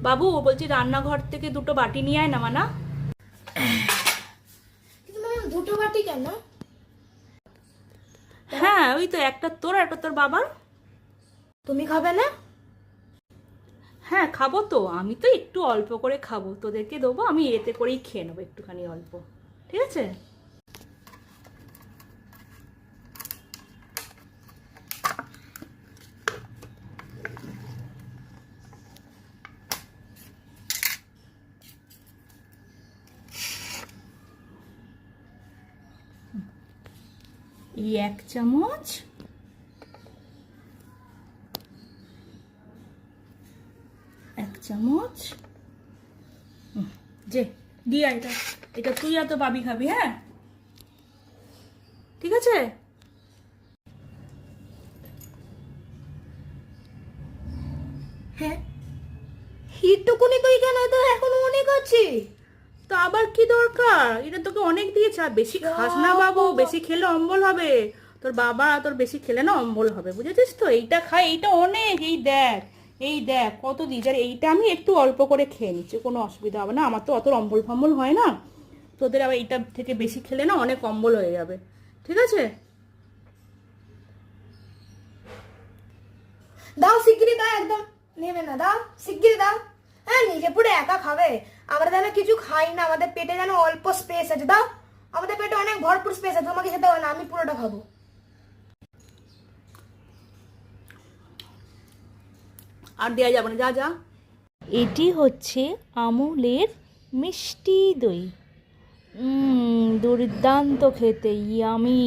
বাবু বলছি রান্নাঘর থেকে দুটো বাটি নিয়ে আয় না মানা। কিন্তু ম্যাম দুটো বাটি কেন? হ্যাঁ ওই তো, একটা তোর একটা তোর বাবার। তুমি খাবে না? হ্যাঁ খাবো তো, আমি তো একটু অল্প করে খাবো, তোদেরকে দেবো, আমি এতে করেই খেয়ে নেবো একটুখানি অল্প, ঠিক আছে? এই 1 চামচ, যে দিয়া এটা, এটা তুই আর তো বাবি খাবি, হ্যাঁ ঠিক আছে? হ্যাঁ এইটুকুনি তুই কেন, তো এখনো অনেক আছে। তো আবার কি দরকার, এটা তোকে অনেক দিয়েছে, আর বেশি খাস না বাবু, বেশি খেলে অম্বল হবে। তোর বাবা তোর বেশি খেলে না অম্বল হবে, বুঝেছিস তো? এইটা খাই, এইটা অনেক, এই দেখ কত দিয়েছে, আর এইটা আমি একটু অল্প করে খেয়ে নিচ্ছি, কোনো অসুবিধা হবে না, আমার তো অত অম্বল ফম্বল হয় না। তোদের আবার এইটা থেকে বেশি খেলে না অনেক অম্বল হয়ে যাবে, ঠিক আছে? দাও শিগগিরই দাও, একদম নেবে না, দাও শিগগিরই দাও। হ্যাঁ নিজে পুরো একা খাবে, আমরা যেন কিছু খাই না, আমাদের পেটে যেন অল্প স্পেস আছে। দাও, আমাদের পেটে অনেক ভরপুর স্পেস আছে, তোমাকে খেতে হবে না, আমি পুরোটা খাবো। আর দেওয়া যাবে না, যা যা। এটি হচ্ছে আমুলের মিষ্টি দই। দুর্দান্ত খেতে, ইয়ামি।